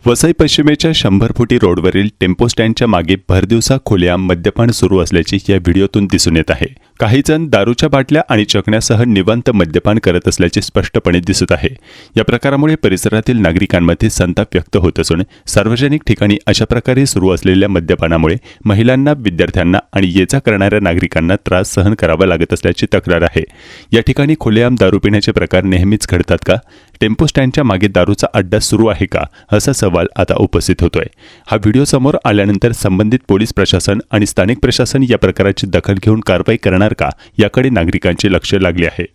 वसई पश्चिमेच्या 100 फुटी रोडवरील टेम्पो स्टँडच्या मागे भरदिवसा खुलेआम मद्यपान सुरू असल्याचे या व्हिडिओतून दिसून येत आहे। काही जण दारूच्या बाटल्या आणि चकण्यासह निवांत मद्यपान करत असल्याचे स्पष्टपणे दिसत आहे। या प्रकारामुळे परिसरातील नागरिकांमध्ये संताप व्यक्त होत असून सार्वजनिक ठिकाणी अशा प्रकारे सुरू असलेल्या मद्यपानामुळे महिलांना, विद्यार्थ्यांना आणि ये-जा करणाऱ्या नागरिकांना त्रास सहन करावा लागत असल्याची तक्रार आहे। या ठिकाणी खुलेआम दारू पिण्याचे प्रकार नेहमीच घडतात का? टेम्पो स्टँडच्या मागे दारूचा अड्डा सुरू आहे का? असा सवाल आता उपस्थित होतोय। हा व्हिडिओ समोर आल्यानंतर संबंधित पोलीस प्रशासन आणि स्थानिक प्रशासन या प्रकाराची दखल घेऊन कारवाई करणार का, याकडे नागरिकांचे लक्ष लागले आहे।